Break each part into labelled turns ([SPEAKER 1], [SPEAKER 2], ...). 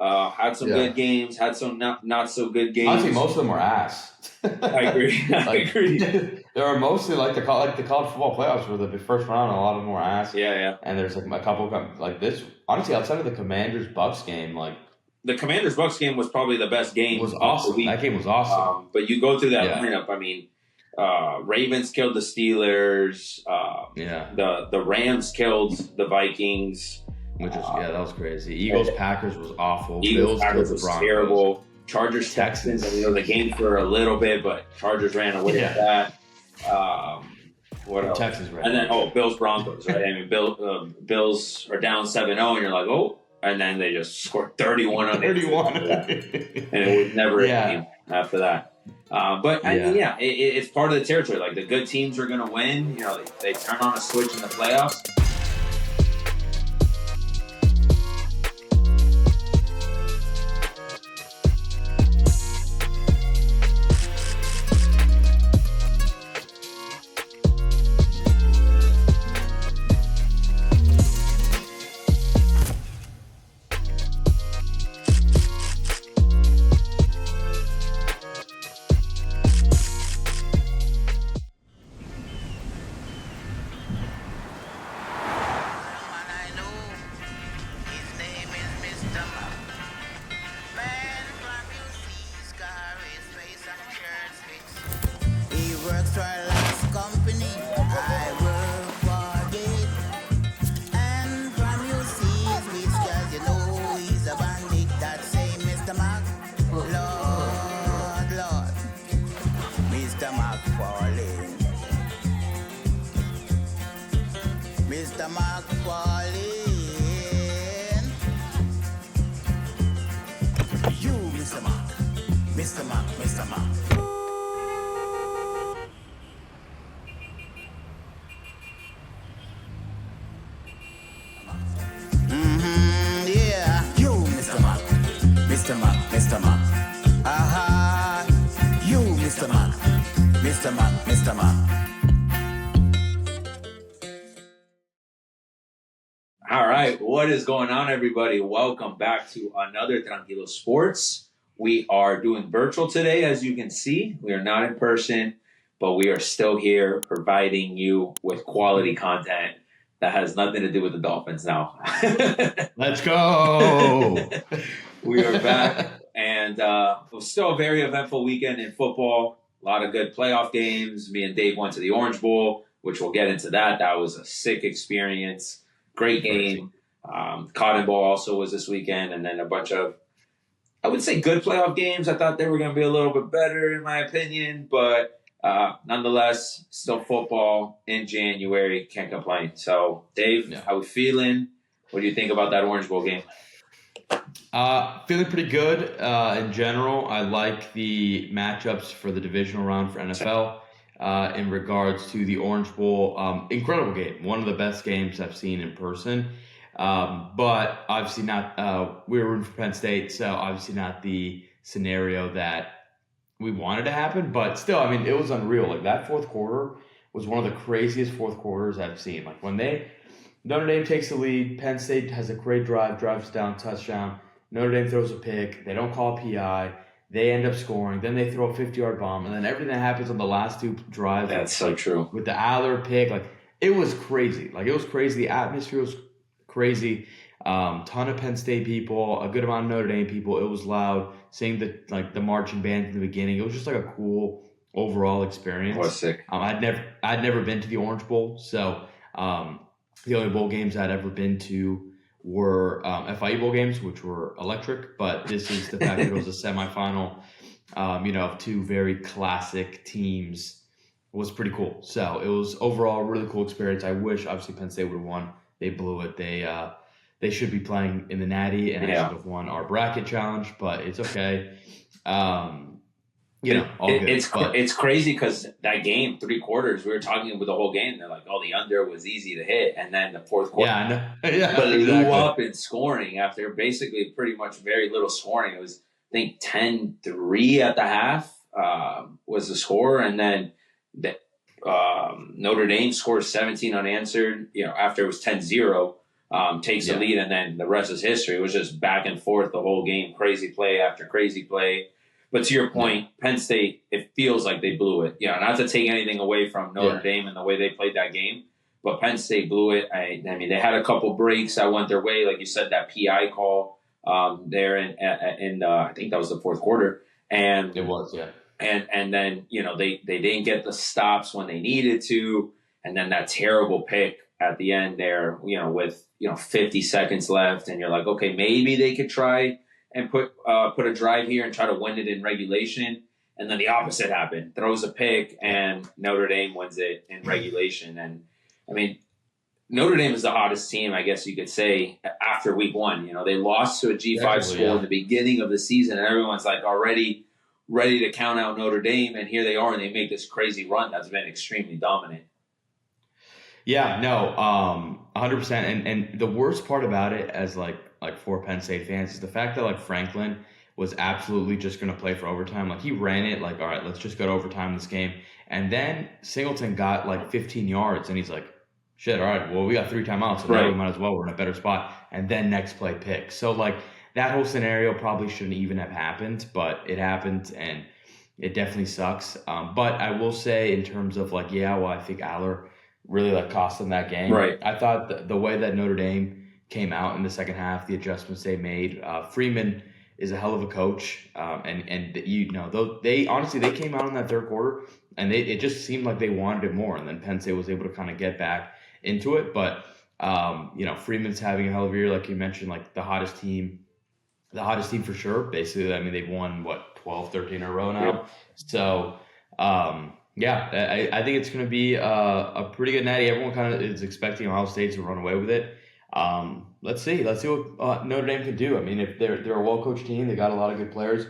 [SPEAKER 1] Had some good games, had some not so good games.
[SPEAKER 2] Honestly, most of them were ass.
[SPEAKER 1] I agree. I agree.
[SPEAKER 2] They were mostly like the college football playoffs were the first round. A lot of them were ass.
[SPEAKER 1] Yeah.
[SPEAKER 2] And there's like a couple like this. Honestly, outside of the Commanders-Bucks game, like
[SPEAKER 1] the Commanders-Bucks game was probably the best game.
[SPEAKER 2] It was awesome. That game was awesome.
[SPEAKER 1] But you go through that lineup. I mean, Ravens killed the Steelers. The Rams killed the Vikings.
[SPEAKER 2] Which was that was crazy. Packers was awful.
[SPEAKER 1] Bills Packers was terrible. Chargers Texans. I mean, there was a game for a little bit, but Chargers ran away with that. What else?
[SPEAKER 2] Texans ran.
[SPEAKER 1] And then Bills Broncos. Right? I mean, Bills are down 7-0, and you're like, oh. And then they just scored 31 on
[SPEAKER 2] 31.
[SPEAKER 1] And it was never a game after that. But I mean, it's part of the territory. Like the good teams are going to win. You know, they turn on a switch in the playoffs. All right, what is going on, everybody? Welcome back to another Tranquilo Sports. We are doing virtual today, as you can see. We are not in person, but we are still here providing you with quality content that has nothing to do with the Dolphins now.
[SPEAKER 2] Let's go!
[SPEAKER 1] We are back, and it was still a very eventful weekend in football. A lot of good playoff games. Me and Dave went to the Orange Bowl, which we'll get into that. That was a sick experience. Great game. Cotton Bowl also was this weekend, and then a bunch of, I would say, good playoff games. I thought they were going to be a little bit better, in my opinion, but nonetheless, still football in January. Can't complain. So, Dave, how we feeling? What do you think about that Orange Bowl game?
[SPEAKER 2] Feeling pretty good in general. I like the matchups for the divisional round for NFL. In regards to the Orange Bowl, incredible game. One of the best games I've seen in person. But obviously not, we were rooting for Penn State, so obviously not the scenario that we wanted to happen. But still, I mean, it was unreal. Like that fourth quarter was one of the craziest fourth quarters I've seen. Like when Notre Dame takes the lead, Penn State has a great drives down, touchdown. Notre Dame throws a pick. They don't call PI. They end up scoring. Then they throw a 50-yard bomb. And then everything that happens on the last two drives.
[SPEAKER 1] That's so true.
[SPEAKER 2] With the Aller pick. Like, it was crazy. Like, it was crazy. The atmosphere was crazy. Ton of Penn State people. A good amount of Notre Dame people. It was loud. Seeing the marching band in the beginning. It was just like a cool overall experience.
[SPEAKER 1] It was sick.
[SPEAKER 2] I'd never been to the Orange Bowl. So, the only bowl games I'd ever been to were FIU bowl games, which were electric, but this is the fact that it was a semifinal, of two very classic teams was pretty cool. So it was overall a really cool experience. I wish obviously Penn State would have won. They blew it. They should be playing in the Natty, and I should have won our bracket challenge, but it's okay. All good.
[SPEAKER 1] It's crazy because that game, 3 quarters, we were talking with the whole game. They're like, the under was easy to hit. And then the fourth quarter blew up in scoring after basically pretty much very little scoring. It was, I think, 10-3 at the half was the score. And then Notre Dame scored 17 unanswered, after it was 10-0. takes the lead, and then the rest is history. It was just back and forth the whole game, crazy play after crazy play. But to your point, Penn State, it feels like they blew it. Not to take anything away from Notre Dame and the way they played that game, but Penn State blew it. I mean, they had a couple breaks that went their way, like you said, that PI call there in I think that was the fourth quarter, and
[SPEAKER 2] it was,
[SPEAKER 1] and then they didn't get the stops when they needed to, and then that terrible pick at the end there, with 50 seconds left, and you're like, okay, maybe they could try and put a drive here and try to win it in regulation. And then the opposite happened. Throws a pick, and Notre Dame wins it in regulation. And, I mean, Notre Dame is the hottest team, I guess you could say, after week one. They lost to a G5 school in the beginning of the season, and everyone's like already ready to count out Notre Dame. And here they are, and they make this crazy run that's been extremely dominant.
[SPEAKER 2] Yeah, no, 100%. And the worst part about it, as like for Penn State fans, is the fact that Franklin was absolutely just going to play for overtime. He ran it all right, let's just go to overtime this game. And then Singleton got 15 yards, and he's like, shit, all right, well, we got 3 timeouts, so now we might as well, we're in a better spot. And then next play pick. So that whole scenario probably shouldn't even have happened, but it happened, and it definitely sucks. But I will say, in terms of I think Aller really cost them that game.
[SPEAKER 1] Right.
[SPEAKER 2] I thought the way that Notre Dame came out in the second half, the adjustments they made. Freeman is a hell of a coach, and they honestly came out in that third quarter, and it just seemed like they wanted it more, and then Penn State was able to kind of get back into it. But Freeman's having a hell of a year, like you mentioned, the hottest team for sure. Basically, I mean, they've won 12, 13 in a row now.
[SPEAKER 1] Yep.
[SPEAKER 2] So. I think it's going to be a pretty good night. Everyone kind of is expecting Ohio State to run away with it. Let's see what Notre Dame can do. I mean, if they're a well-coached team, they got a lot of good players.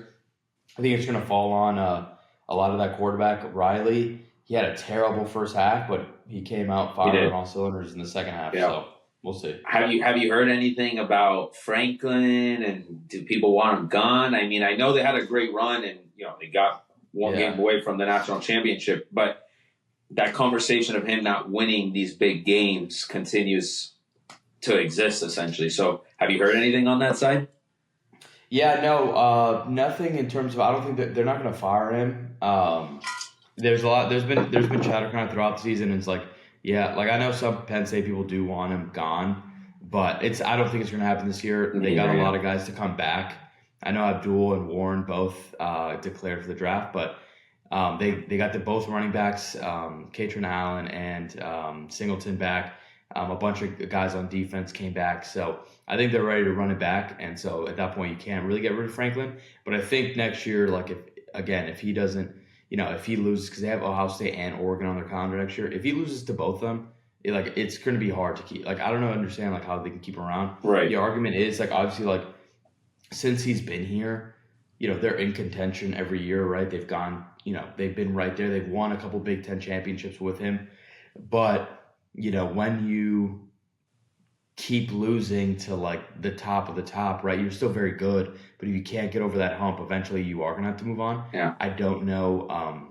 [SPEAKER 2] I think it's going to fall on a lot of that quarterback, Riley. He had a terrible first half, but he came out firing on all cylinders in the second half. Yeah. So we'll see.
[SPEAKER 1] Have you heard anything about Franklin, and do people want him gone? I mean, I know they had a great run, and they got one game away from the national championship, but that conversation of him not winning these big games continues to exist, essentially. So have you heard anything on that side?
[SPEAKER 2] Yeah, no, nothing in terms of, I don't think that they're not going to fire him. There's been chatter kind of throughout the season. And it's I know some Penn State people do want him gone, but I don't think it's going to happen this year. They got a lot of guys to come back. I know Abdul and Warren both declared for the draft, but they got both running backs, Katrin Allen and Singleton back. A bunch of guys on defense came back. So I think they're ready to run it back. And so at that point, you can't really get rid of Franklin. But I think next year, if he doesn't, if he loses, because they have Ohio State and Oregon on their calendar next year, if he loses to both of them, it's going to be hard to keep. I don't understand how they can keep him around.
[SPEAKER 1] Right.
[SPEAKER 2] The argument is obviously since he's been here, they're in contention every year, right? They've gone, they've been right there. They've won a couple Big Ten championships with him. But, when you keep losing to the top of the top, right, you're still very good. But if you can't get over that hump, eventually you are going to have to move on.
[SPEAKER 1] Yeah.
[SPEAKER 2] I don't know.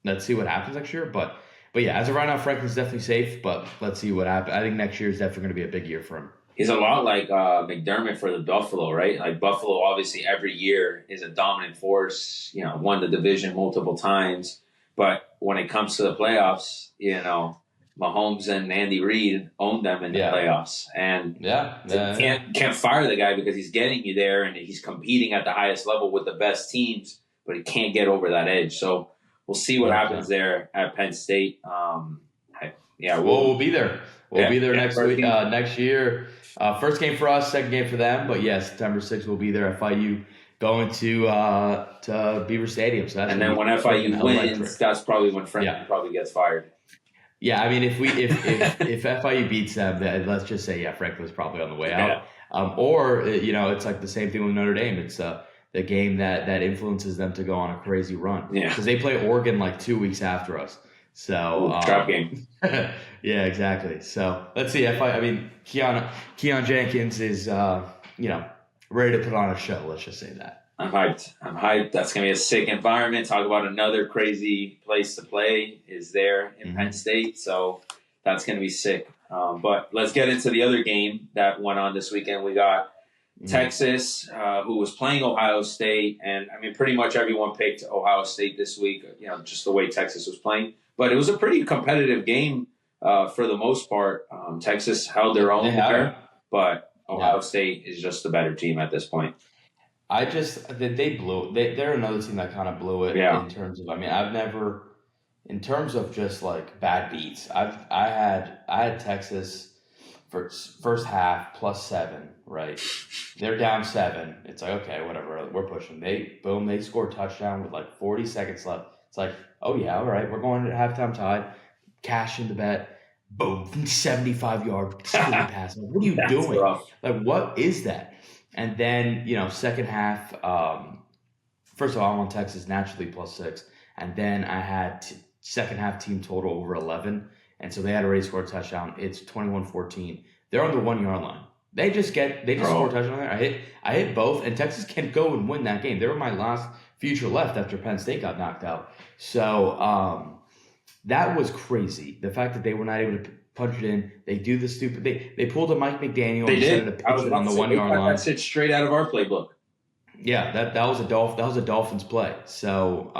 [SPEAKER 2] Let's see what happens next year. But yeah, as of right now, Franklin's definitely safe. But let's see what happens. I think next year is definitely going to be a big year for him.
[SPEAKER 1] He's a lot like McDermott for the Buffalo, right? Buffalo, obviously, every year is a dominant force, won the division multiple times. But when it comes to the playoffs, Mahomes and Andy Reid own them in the playoffs. And can't fire the guy because he's getting you there and he's competing at the highest level with the best teams, but he can't get over that edge. So we'll see what happens there at Penn State.
[SPEAKER 2] We'll be there. We'll be there next week, next year. First game for us, second game for them. But September 6th we'll be there at FIU, going to Beaver Stadium. So
[SPEAKER 1] and then when FIU wins, that's probably when Franklin probably gets fired.
[SPEAKER 2] Yeah, I mean, if FIU beats them, then let's just say Franklin's probably on the way out. Or it's the same thing with Notre Dame. It's the game that influences them to go on a crazy run. Yeah, because they play Oregon 2 weeks after us. So
[SPEAKER 1] trap game.
[SPEAKER 2] Yeah, exactly. So let's see. Keon Jenkins is ready to put on a show. Let's just say that.
[SPEAKER 1] I'm hyped. That's gonna be a sick environment. Talk about another crazy place to play is there in Penn State. So that's gonna be sick. But let's get into the other game that went on this weekend. We got Texas, who was playing Ohio State, and I mean, pretty much everyone picked Ohio State this week. Just the way Texas was playing. But it was a pretty competitive game for the most part. Texas held their own there, but Ohio State is just the better team at this point.
[SPEAKER 2] They blew. They're another team that kind of blew it in terms of. I mean, I've never, in terms of just like bad beats. I had Texas for first half +7. Right, they're down 7. It's like, okay, whatever, we're pushing. They scored a touchdown with like 40 seconds left. It's like, oh yeah, all right, we're going to halftime tied. Cash in the bet. Boom, 75-yard pass. Like, what are you doing?
[SPEAKER 1] Rough.
[SPEAKER 2] Like, what is that? And then, second half, first of all, I'm on Texas naturally +6. And then I had second half team total over 11. And so they had already scored a touchdown. It's 21-14. They're on the 1-yard line. They just score a touchdown there. I hit both, and Texas can go and win that game. They were my last future left after Penn State got knocked out. So that was crazy. The fact that they were not able to punch it in. They do the stupid. They pulled a Mike McDaniel.
[SPEAKER 1] They did.
[SPEAKER 2] To pitch it on the 1-yard line.
[SPEAKER 1] That's it straight out of our playbook.
[SPEAKER 2] Yeah, that was a Dolphins play. So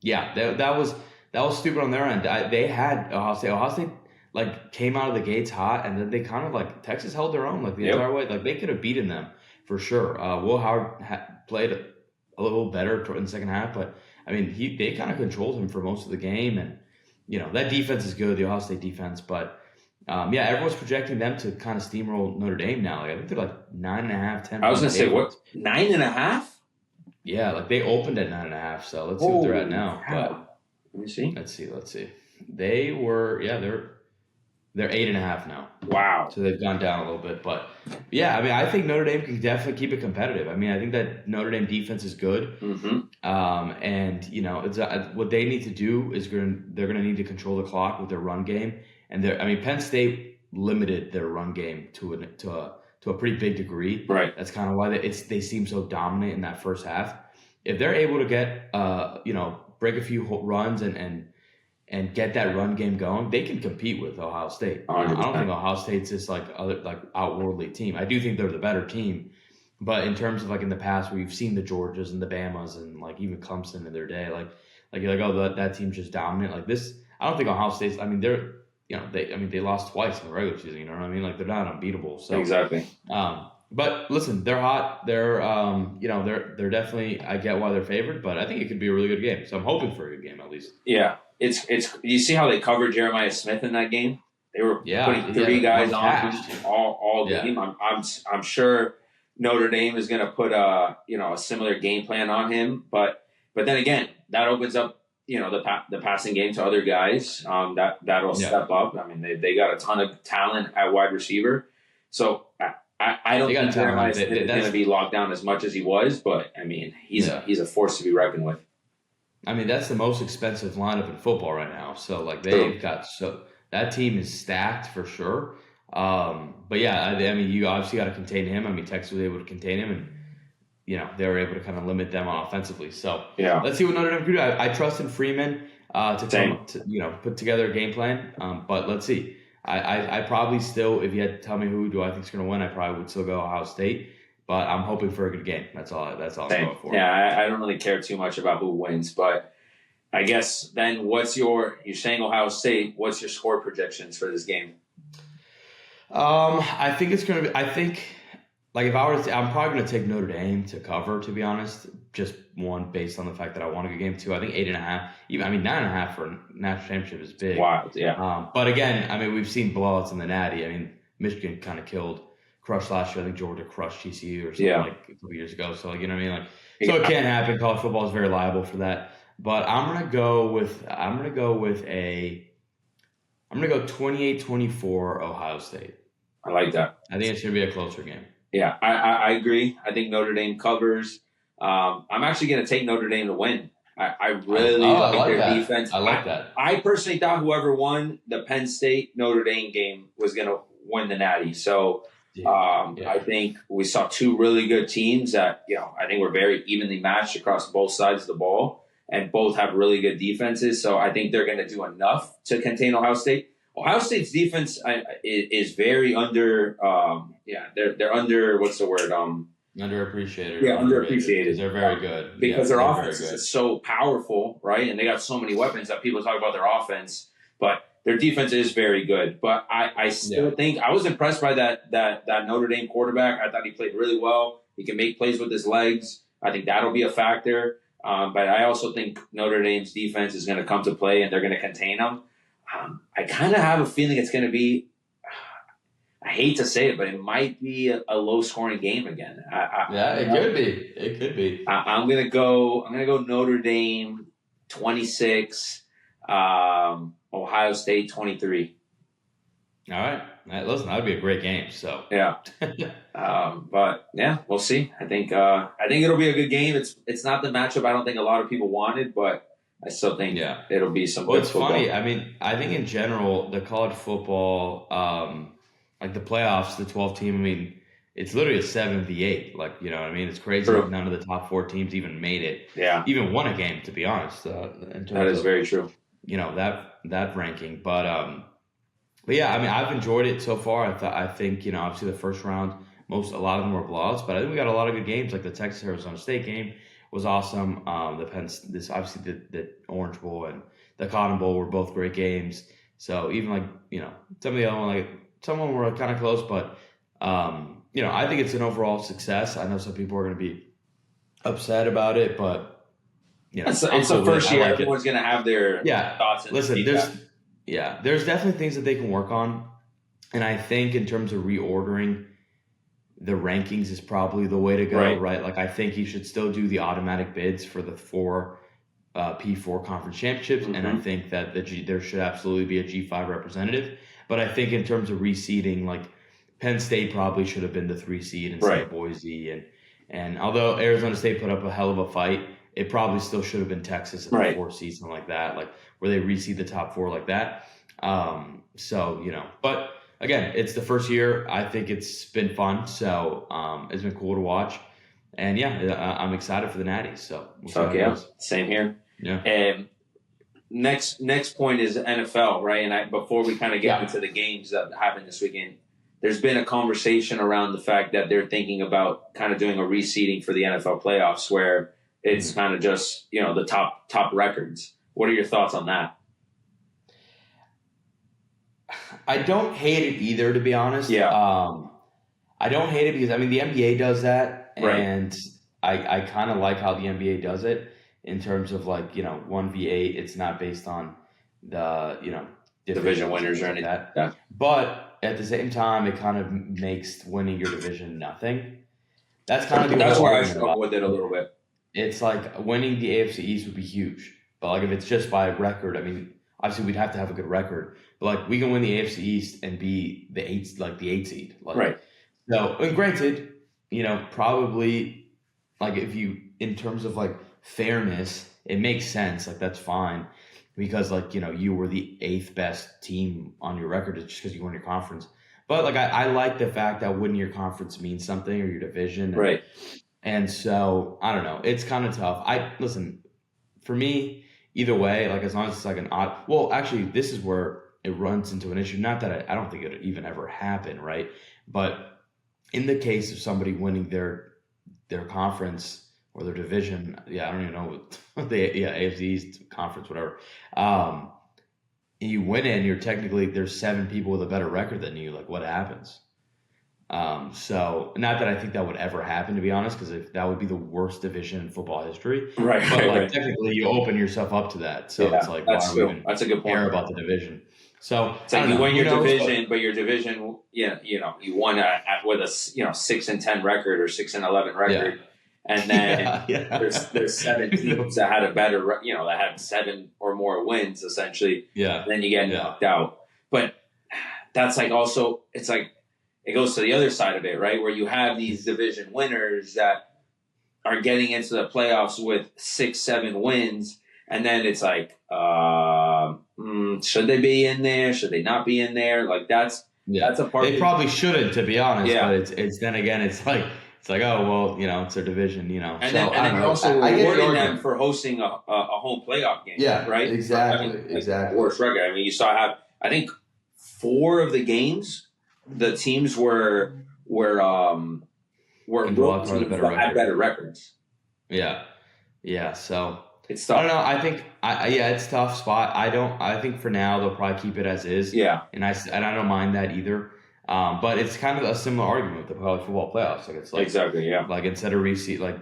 [SPEAKER 2] that was stupid on their end. They had Ohio State. Ohio State came out of the gates hot, and then they kind of Texas held their own the entire way. They could have beaten them for sure. Will Howard played a little better in the second half, but I mean they kind of controlled him for most of the game, and that defense is good, the Ohio State defense. But everyone's projecting them to kind of steamroll Notre Dame now. I think they're 9.5, 10.
[SPEAKER 1] I was gonna say what 9.5?
[SPEAKER 2] Yeah, they opened at 9.5. So let's see what they're at now.
[SPEAKER 1] But, let me see.
[SPEAKER 2] Let's see. They were they're 8.5 now.
[SPEAKER 1] Wow.
[SPEAKER 2] So they've gone down a little bit, but I mean, I think Notre Dame can definitely keep it competitive. I mean, I think that Notre Dame defense is good, and it's what they need to do is they're going to need to control the clock with their run game, and Penn State limited their run game to a pretty big degree.
[SPEAKER 1] Right.
[SPEAKER 2] That's kind of why they seem so dominant in that first half. If they're able to get break a few runs and get that run game going, they can compete with Ohio State.
[SPEAKER 1] 100%.
[SPEAKER 2] I don't think Ohio State's this outworldly team. I do think they're the better team, but in terms of in the past, we've seen the Georgias and the Bamas and even Clemson in their day, you're that team's just dominant. This, I don't think Ohio State's. I mean, they lost twice in the regular season. You know what I mean? They're not unbeatable. So
[SPEAKER 1] exactly.
[SPEAKER 2] But listen, they're hot. They're they're definitely. I get why they're favored, but I think it could be a really good game. So I'm hoping for a good game at least.
[SPEAKER 1] Yeah. It's. You see how they covered Jeremiah Smith in that game? They were putting 3 guys on him all game. I'm sure Notre Dame is going to put a similar game plan on him, but then again, that opens up the passing game to other guys that'll step up. I mean, they got a ton of talent at wide receiver, so I don't think Jeremiah Smith is going to be locked down as much as he was, but I mean, he's a force to be reckoned with.
[SPEAKER 2] I mean, that's the most expensive lineup in football right now. So they've got that team is stacked for sure. But I mean, you obviously got to contain him. I mean, Texas was able to contain him, and they were able to kind of limit them offensively. So let's see what Notre Dame can do. I trust in Freeman to put together a game plan. But let's see. I probably still, if you had to tell me who do I think is going to win, I probably would still go Ohio State. But I'm hoping for a good game. That's all I'm going for.
[SPEAKER 1] Yeah, I don't really care too much about who wins, but I guess then you're saying Ohio State, what's your score projections for this game?
[SPEAKER 2] I think it's going to be, if I were to, I'm probably going to take Notre Dame to cover, to be honest. Just one, based on the fact that I want a good game. 2, I think 8.5. 9.5 for a national championship is big.
[SPEAKER 1] Wild, yeah.
[SPEAKER 2] But again, I mean, we've seen blowouts in the Natty. I mean, Michigan kind of crushed last year. I think Georgia crushed TCU or something a couple years ago. So you know what I mean? So it can happen. College football is very liable for that. But I'm gonna go 28-24 Ohio State.
[SPEAKER 1] I like that.
[SPEAKER 2] I think it's gonna be a closer game.
[SPEAKER 1] Yeah, I agree. I think Notre Dame covers. I'm actually gonna take Notre Dame to win. I really like their defense.
[SPEAKER 2] I like that.
[SPEAKER 1] I personally thought whoever won the Penn State Notre Dame game was gonna win the Natty. So. I think we saw 2 really good teams that, I think were very evenly matched across both sides of the ball, and both have really good defenses. So I think they're going to do enough to contain Ohio State. Ohio State's defense is very under. They're under. What's the word?
[SPEAKER 2] Underappreciated.
[SPEAKER 1] Yeah,
[SPEAKER 2] underrated,
[SPEAKER 1] underappreciated.
[SPEAKER 2] They're very good
[SPEAKER 1] because their offense is so powerful, right? And they got so many weapons that people talk about their offense, but their defense is very good. But I still think I was impressed by that Notre Dame quarterback. I thought he played really well. He can make plays with his legs. I think that'll be a factor. But I also think Notre Dame's defense is going to come to play, and they're going to contain them. I kind of have a feeling it's going to be. I hate to say it, but it might be a low-scoring game again.
[SPEAKER 2] It could be. It could be.
[SPEAKER 1] I'm gonna go Notre Dame 26, Ohio State 23.
[SPEAKER 2] All right. Listen, that would be a great game. So
[SPEAKER 1] yeah, but yeah, we'll see. I think it'll be a good game. It's not the matchup I don't think a lot of people wanted, but I still think it'll be some.
[SPEAKER 2] Well, it's funny. I mean, I think in general the college football. Like the playoffs, the 12 team, I mean, it's literally a 7v8. Like, you know what I mean? It's crazy that none of the top 4 teams even made it.
[SPEAKER 1] Yeah.
[SPEAKER 2] Even won a game, to be honest.
[SPEAKER 1] That is very true.
[SPEAKER 2] You know, that ranking. But yeah, I mean, I've enjoyed it so far. I think, you know, obviously the first round, a lot of them were blowouts, but I think we got a lot of good games. Like the Texas-Arizona State game was awesome. Obviously the Orange Bowl and the Cotton Bowl were both great games. So even like, you know, some of the other ones, some of them were kind of close, but, you know, I think it's an overall success. I know some people are going to be upset about it, but, you know. It's
[SPEAKER 1] the first year. Everyone's going to have their thoughts and
[SPEAKER 2] listen, there's definitely things that they can work on. And I think in terms of reordering, the rankings is probably the way to go, right? Like, I think you should still do the automatic bids for the 4 P4 conference championships. Mm-hmm. And I think that there should absolutely be a G5 representative. But I think in terms of reseeding, like Penn State probably should have been the 3 seed instead of Boise. And although Arizona State put up a hell of a fight, it probably still should have been Texas at the 4 seed, something like that, like where they reseed the top 4 like that. So, you know, but again, it's the first year. I think it's been fun. So it's been cool to watch. And I'm excited for the Natties. So
[SPEAKER 1] same here.
[SPEAKER 2] Yeah.
[SPEAKER 1] Next point is NFL, right? And before we kind of get into the games that happened this weekend, there's been a conversation around the fact that they're thinking about kind of doing a reseeding for the NFL playoffs, where it's kind of just, you know, the top records. What are your thoughts on that?
[SPEAKER 2] I don't hate it either, to be honest.
[SPEAKER 1] Yeah.
[SPEAKER 2] I don't hate it because, I mean, the NBA does that, and I kind of like how the NBA does it. In terms of like, you know, 1v8, it's not based on the, you know,
[SPEAKER 1] division winners or anything
[SPEAKER 2] like that. Yeah. But at the same time, it kind of makes winning your division nothing. That's kind of
[SPEAKER 1] that's where I struggle with it a little bit.
[SPEAKER 2] It's like winning the AFC East would be huge, but like if it's just by record, I mean, obviously we'd have to have a good record. But like we can win the AFC East and be the 8 seed. Like, So, and granted, you know, probably like if you in terms of like fairness, it makes sense. Like that's fine because like, you know, you were the 8th best team on your record just because you won your conference. But like I like the fact that winning your conference means something or your division.
[SPEAKER 1] Right.
[SPEAKER 2] And so I don't know. It's kind of tough. Listen, for me, either way, like as long as it's like an odd. Well, actually, this is where it runs into an issue. Not that I don't think it would even ever happen, right? But in the case of somebody winning their conference or their division, I don't even know what AFC East conference, whatever. You win it, and you're technically there's 7 people with a better record than you. Like, what happens? So not that I think that would ever happen, to be honest, because that would be the worst division in football history.
[SPEAKER 1] Right.
[SPEAKER 2] But technically, you open yourself up to that. So it's like,
[SPEAKER 1] that's true. That's a good point.
[SPEAKER 2] Care about the division. So
[SPEAKER 1] it's like you win your division, but your division, you won with a 6-10 record or 6-11 record.
[SPEAKER 2] Yeah.
[SPEAKER 1] And then there's 7 teams that had a better, that had 7 or more wins, essentially.
[SPEAKER 2] Yeah.
[SPEAKER 1] And then you get knocked out. But that's like also, it's like, it goes to the other side of it, right? Where you have these division winners that are getting into the playoffs with 6-7 wins. And then it's like, should they be in there? Should they not be in there? Like that's a part.
[SPEAKER 2] They probably shouldn't, to be honest. Yeah. But it's then again, it's like, oh, well, it's their division, And
[SPEAKER 1] then you're also rewarding them for hosting a home playoff game.
[SPEAKER 2] Yeah,
[SPEAKER 1] right.
[SPEAKER 2] Exactly.
[SPEAKER 1] Worst record. I mean, you saw I think 4 of the games, the teams were
[SPEAKER 2] And the
[SPEAKER 1] road
[SPEAKER 2] Wildcard
[SPEAKER 1] teams
[SPEAKER 2] better
[SPEAKER 1] that had
[SPEAKER 2] record.
[SPEAKER 1] better records.
[SPEAKER 2] Yeah. So
[SPEAKER 1] It's
[SPEAKER 2] I
[SPEAKER 1] tough.
[SPEAKER 2] don't know. I think it's a tough spot. I think for now they'll probably keep it as is.
[SPEAKER 1] Yeah.
[SPEAKER 2] And I don't mind that either. But it's kind of a similar argument with the college football playoffs. Like it's like
[SPEAKER 1] Exactly. Yeah.
[SPEAKER 2] like instead of reseed, like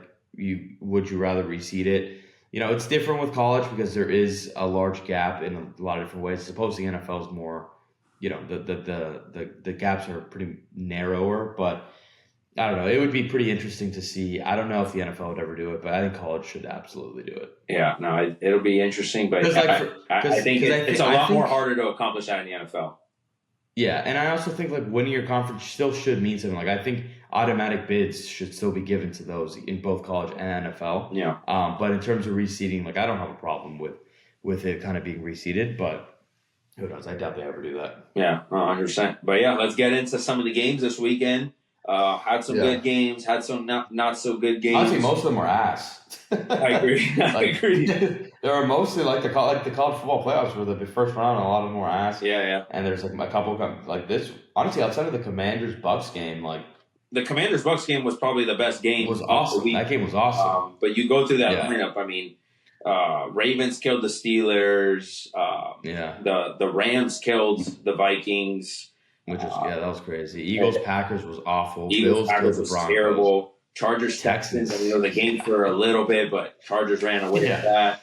[SPEAKER 2] would you rather reseed it? It's different with college because there is a large gap in a lot of different ways. Suppose the NFL is more, the gaps are pretty narrower, but I don't know. It would be pretty interesting to see. I don't know if the NFL would ever do it, but I think college should absolutely do it.
[SPEAKER 1] Yeah, no, it'll be interesting, but I think it's a lot more harder to accomplish that in the NFL.
[SPEAKER 2] Yeah, and I also think like winning your conference still should mean something. Like I think automatic bids should still be given to those in both college and NFL.
[SPEAKER 1] Yeah.
[SPEAKER 2] But in terms of reseeding, like I don't have a problem with it kind of being reseeded, but who knows? I doubt they ever do that.
[SPEAKER 1] Yeah, 100%. But yeah, let's get into some of the games this weekend. Had some good games, had some not so good games.
[SPEAKER 2] Honestly, most of them were ass.
[SPEAKER 1] I agree. I agree.
[SPEAKER 2] They were mostly like the college football playoffs were the first round. A lot of them were ass.
[SPEAKER 1] Yeah.
[SPEAKER 2] And there's like a couple like this. Honestly, outside of the Commanders-Bucks game, like
[SPEAKER 1] the Commanders-Bucks game was probably the best game.
[SPEAKER 2] It was awesome. That game was awesome.
[SPEAKER 1] But you go through that lineup. I mean, Ravens killed the Steelers. The Rams killed the Vikings.
[SPEAKER 2] Which was that was crazy. Eagles Packers was awful.
[SPEAKER 1] Bills Packers was terrible. Chargers Texans. I mean, it was a game for a little bit, but Chargers ran away with that.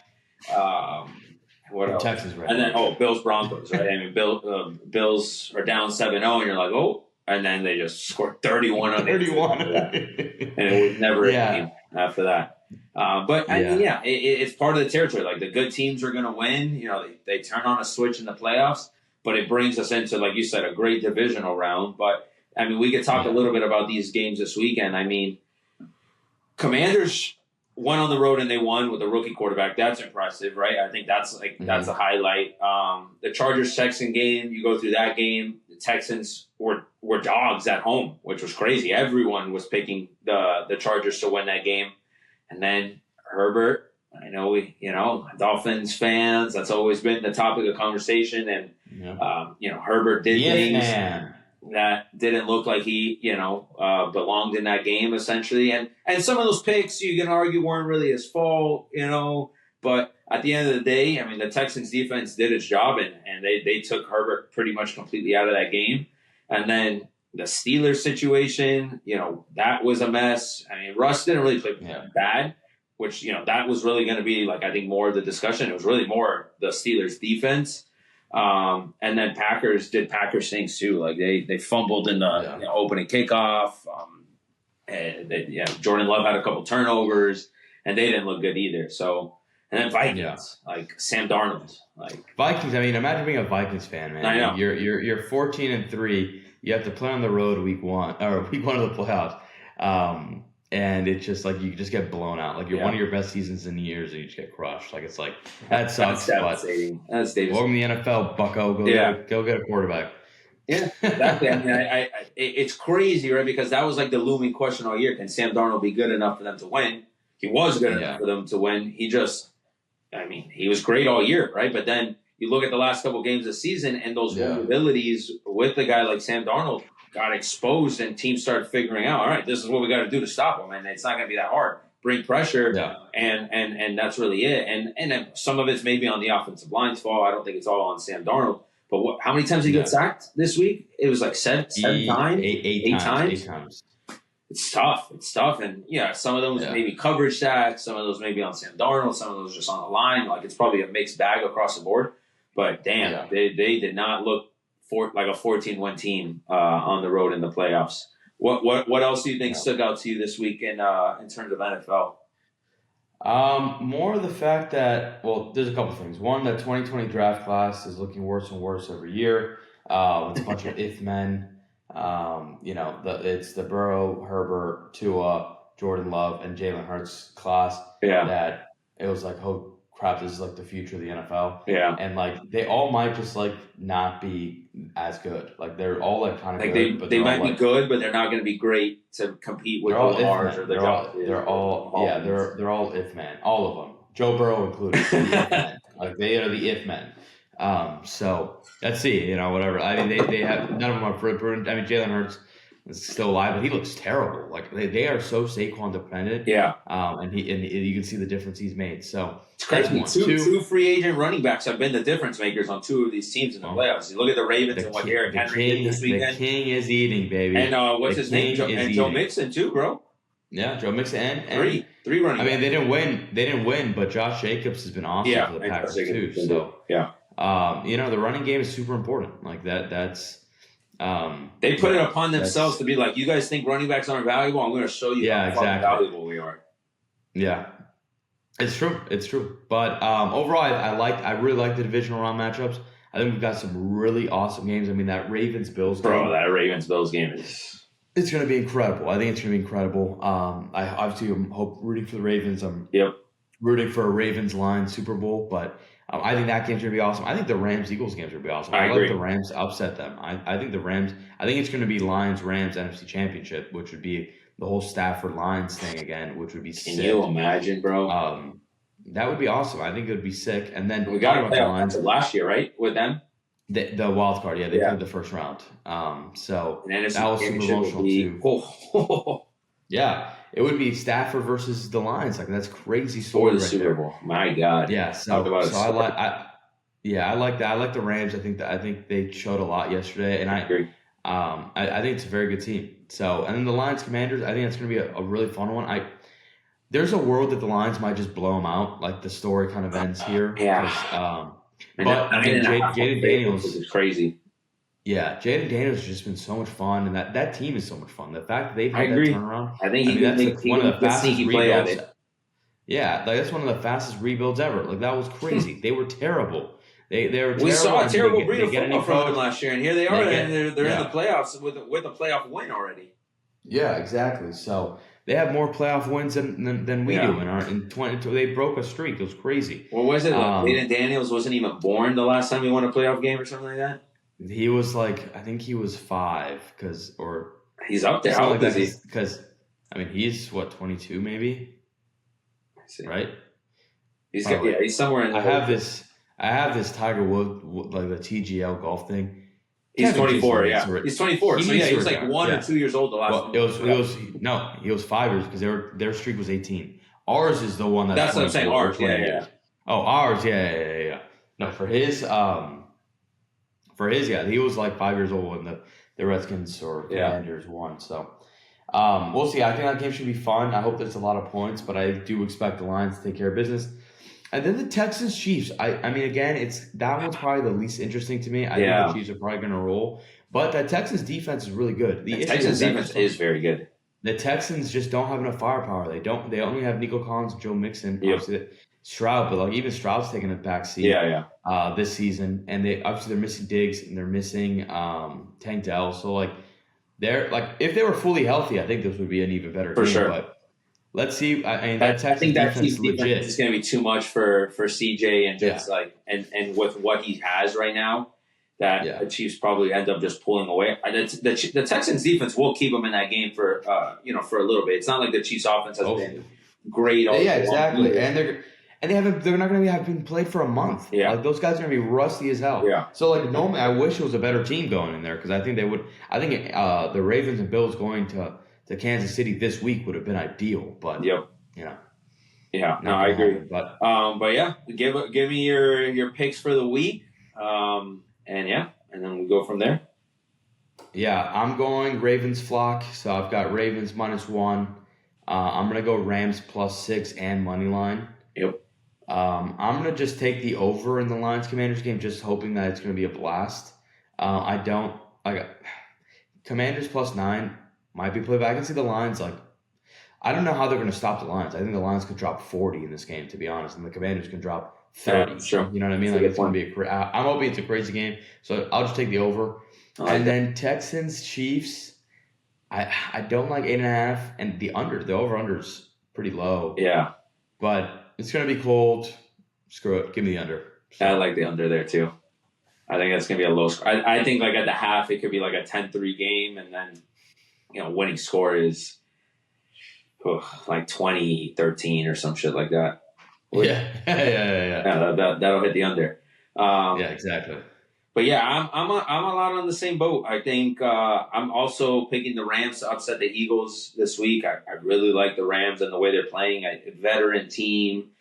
[SPEAKER 1] What else?
[SPEAKER 2] Texans ran.
[SPEAKER 1] And then Bills Broncos. Right. I mean, Bills are down 7-0, and you're like, oh, and then they just scored 31 on
[SPEAKER 2] 31,
[SPEAKER 1] and it was never a game after that. But I mean, it's part of the territory. Like the good teams are going to win. They turn on a switch in the playoffs. But it brings us into, like you said, a great divisional round. But, I mean, we could talk a little bit about these games this weekend. I mean, Commanders went on the road and they won with a rookie quarterback. That's impressive, right? I think that's a highlight. The Chargers-Texan game, you go through that game. The Texans were dogs at home, which was crazy. Everyone was picking the Chargers to win that game. And then Herbert, I know Dolphins fans, that's always been the topic of conversation. And, Herbert did things that didn't look like he, belonged in that game, essentially. And some of those picks, you can argue, weren't really his fault, But at the end of the day, I mean, the Texans defense did its job, and they took Herbert pretty much completely out of that game. And then the Steelers situation, that was a mess. I mean, Russ didn't really play bad. Which, that was really going to be, like, I think more of the discussion. It was really more the Steelers' defense. And then Packers did Packers things, too. Like, they fumbled in the opening kickoff. Jordan Love had a couple turnovers, and they didn't look good either. So, and then Vikings, like Sam Darnold.
[SPEAKER 2] Vikings, I mean, imagine being a Vikings fan, man.
[SPEAKER 1] I know.
[SPEAKER 2] You're 14-3. You have to play on the road week one of the playoffs. And it's just like you just get blown out. Like you're one of your best seasons in years, and you just get crushed. Like it's like that sucks.
[SPEAKER 1] That's devastating. That's devastating.
[SPEAKER 2] Welcome to the NFL, Bucko. Go get a quarterback.
[SPEAKER 1] Yeah, exactly. I mean, it's crazy, right? Because that was like the looming question all year: can Sam Darnold be good enough for them to win? He was good enough for them to win. He was great all year, right? But then you look at the last couple games of the season, and those vulnerabilities with a guy like Sam Darnold got exposed, and teams started figuring out, all right, this is what we got to do to stop him, and it's not going to be that hard. Bring pressure, and that's really it. And then some of it's maybe on the offensive line's fault. I don't think it's all on Sam Darnold. But how many times did he get sacked this week? It was like seven times? Eight times. It's tough. And some of those maybe coverage sacks, some of those maybe on Sam Darnold, some of those just on the line. Like it's probably a mixed bag across the board. But damn, they did not look like a 14-1 team on the road in the playoffs. What else do you think stuck out to you this week in terms of NFL?
[SPEAKER 2] More the fact that, there's a couple things. One, the 2020 draft class is looking worse and worse every year. It's a bunch of if men. It's the Burrow, Herbert, Tua, Jordan Love, and Jalen Hurts class. Yeah. That it was like, oh crap, this is like the future of the NFL. Yeah. And like they all might just like not be as good. Like they're all like kind of like good,
[SPEAKER 1] they might be good, but they're not going to be great to compete with the Lamars or the Joshua.
[SPEAKER 2] They're all if men, all of them. Joe Burrow included. Like they are the if men. So let's see, whatever. I mean, they have none of them are proven. I mean, Jalen Hurts is still alive, but he looks terrible. Like they are so Saquon dependent.
[SPEAKER 1] Yeah.
[SPEAKER 2] And you can see the difference he's made. So
[SPEAKER 1] it's crazy. Two free agent running backs have been the difference makers on two of these teams in the playoffs. You look at the Ravens and what Derrick Henry did this weekend.
[SPEAKER 2] The king is eating, baby.
[SPEAKER 1] And what's his name? Joe Mixon too, bro.
[SPEAKER 2] Yeah, Joe Mixon and
[SPEAKER 1] three running.
[SPEAKER 2] I mean, they didn't win, but Josh Jacobs has been awesome for the Packers too. So
[SPEAKER 1] yeah.
[SPEAKER 2] The running game is super important. Like that. That's
[SPEAKER 1] they put it upon themselves to be like, you guys think running backs aren't valuable? I'm going to show you how valuable we are.
[SPEAKER 2] Yeah, it's true. But overall, I really like the divisional round matchups. I think we've got some really awesome games. I mean, that Ravens-Bills game.
[SPEAKER 1] Bro, that Ravens-Bills game is...
[SPEAKER 2] It's going to be incredible. I think it's going to be incredible. I obviously am rooting for the Ravens. I'm rooting for a Ravens-Lions Super Bowl, but I think that game's going to be awesome. I think the Rams-Eagles game's going to be awesome. I
[SPEAKER 1] agree.
[SPEAKER 2] Like the Rams to upset them. I think the Rams... I think it's going to be Lions-Rams NFC Championship, which would be the whole Stafford-Lions thing again, which would be sick.
[SPEAKER 1] Can you imagine, bro?
[SPEAKER 2] That would be awesome. I think it would be sick. And then
[SPEAKER 1] we got to play last year, right, with them?
[SPEAKER 2] The wild card, they played the first round. So that was super emotional too. Yeah, it would be Stafford versus the Lions. Like that's crazy story.
[SPEAKER 1] For the Super Bowl, my God.
[SPEAKER 2] Yeah, I like that. I like the Rams. I think they showed a lot yesterday, and I
[SPEAKER 1] agree.
[SPEAKER 2] I think it's a very good team. So, and then the Lions Commanders, I think it's going to be a really fun one. There's a world that the Lions might just blow them out. Like the story kind of ends here.
[SPEAKER 1] Yeah.
[SPEAKER 2] But Jaden Daniels
[SPEAKER 1] is crazy.
[SPEAKER 2] Yeah, Jaden Daniels has just been so much fun, and that team is so much fun. The fact that they've had that turnaround,
[SPEAKER 1] I think
[SPEAKER 2] that's one of the fastest rebuilds. Yeah, that's one of the fastest rebuilds ever. Like that was crazy. They were terrible. They were terrible.
[SPEAKER 1] We saw a terrible breed of football from them last year, and here they are, and they're in the playoffs with a playoff win already.
[SPEAKER 2] Yeah, exactly. So they have more playoff wins than we do. In 20, they broke a streak. It was crazy.
[SPEAKER 1] What was it? Jaden Daniels wasn't even born the last time he won a playoff game or something like that.
[SPEAKER 2] He was I think he was 5 or
[SPEAKER 1] he's up there. How old is he?
[SPEAKER 2] Because he's 22 maybe.
[SPEAKER 1] I see.
[SPEAKER 2] Right?
[SPEAKER 1] He's somewhere in.
[SPEAKER 2] I have this Tiger Woods like the TGL golf thing.
[SPEAKER 1] He's 24. Yeah, he's 24. So he was like 1 or 2 years old the last.
[SPEAKER 2] He was 5 years because their streak was 18. Ours is the one
[SPEAKER 1] that's what I'm saying. Ours, yeah.
[SPEAKER 2] Oh, ours, yeah. No, for his, he was like 5 years old when the Redskins or Commanders won. So we'll see. I think that game should be fun. I hope there's a lot of points, but I do expect the Lions to take care of business. And then the Texans Chiefs. I mean, again, that one's probably the least interesting to me. I think the Chiefs are probably going to roll, but that Texans defense is really good.
[SPEAKER 1] The Texans defense is very good.
[SPEAKER 2] The Texans just don't have enough firepower. They only have Nico Collins, Joe Mixon, obviously Stroud, but even Stroud's taking a back seat. This season, and they're missing Diggs and they're missing Tank Dell. So they're if they were fully healthy, I think this would be an even better team.
[SPEAKER 1] Sure.
[SPEAKER 2] But let's see. I think that defense is legit.
[SPEAKER 1] It's going to be too much for CJ and just and with what he has right now, that the Chiefs probably end up just pulling away. The Texans defense will keep them in that game for for a little bit. It's not like the Chiefs offense has been great.
[SPEAKER 2] Exactly, they're not going to have been played for a month. Yeah, those guys are going to be rusty as hell.
[SPEAKER 1] Yeah.
[SPEAKER 2] So normally, I wish it was a better team going in there because I think they would. I think the Ravens and Bills going to Kansas City this week would have been ideal, but
[SPEAKER 1] I agree. But yeah, give me your picks for the week, and then we go from there.
[SPEAKER 2] Yeah, I'm going Ravens flock, so I've got Ravens -1. I'm gonna go Rams +6 and money line.
[SPEAKER 1] Yep.
[SPEAKER 2] I'm gonna just take the over in the Lions Commanders game, just hoping that it's gonna be a blast. I got Commanders +9. Might be playback. I can see the Lions I don't know how they're going to stop the Lions. I think the Lions could drop 40 in this game, to be honest, and the Commanders can drop 30.
[SPEAKER 1] Sure.
[SPEAKER 2] You know what I mean? It's going to be I'm hoping it's a crazy game, so I'll just take the over. Then Texans Chiefs. I don't like 8.5, and the under. The over under is pretty low.
[SPEAKER 1] Yeah,
[SPEAKER 2] but it's going to be cold. Screw it. Give me the under.
[SPEAKER 1] So. I like the under there too. I think that's going to be a low score. I think at the half it could be like a 10-3 game, and then. Winning score is 20-13 or some shit like that.
[SPEAKER 2] Yeah.
[SPEAKER 1] That'll hit the under.
[SPEAKER 2] Yeah, exactly.
[SPEAKER 1] But yeah, I'm a lot on the same boat. I think I'm also picking the Rams to upset the Eagles this week. I really like the Rams and the way they're playing. A veteran team.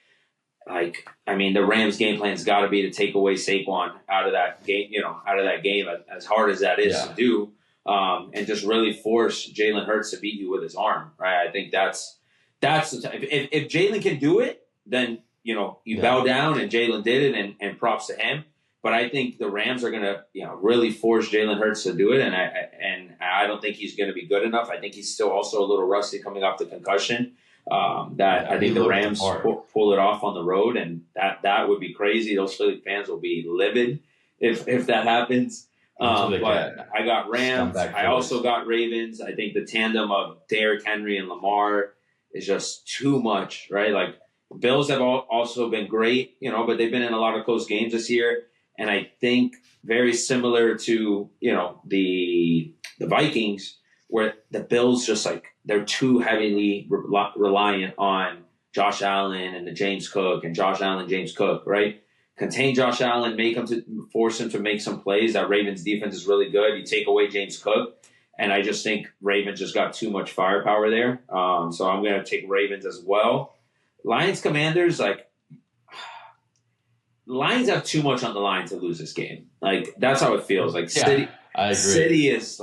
[SPEAKER 1] Like, I mean, the Rams' game plan's got to be to take away Saquon out of that game. Out of that game, as hard as that is to do, and just really force Jalen Hurts to beat you with his arm. Right? I think that's if Jalen can do it, then you bow down, and Jalen did it, and props to him. But I think the Rams are going to, really force Jalen Hurts to do it, and I don't think he's going to be good enough. I think he's still also a little rusty coming off the concussion. I think the Rams pull it off on the road, and that would be crazy. Those Philly fans will be livid if that happens. But I got Rams. I also got Ravens. I think the tandem of Derrick Henry and Lamar is just too much, right? Like, Bills have also been great, but they've been in a lot of close games this year. And I think very similar to, the Vikings, where the Bills just they're too heavily reliant on Josh Allen and James Cook, right? Contain Josh Allen, force him to make some plays. That Ravens defense is really good. You take away James Cook, and I just think Ravens just got too much firepower there. So I'm going to take Ravens as well. Lions Commanders, Lions have too much on the line to lose this game. That's how it feels. City is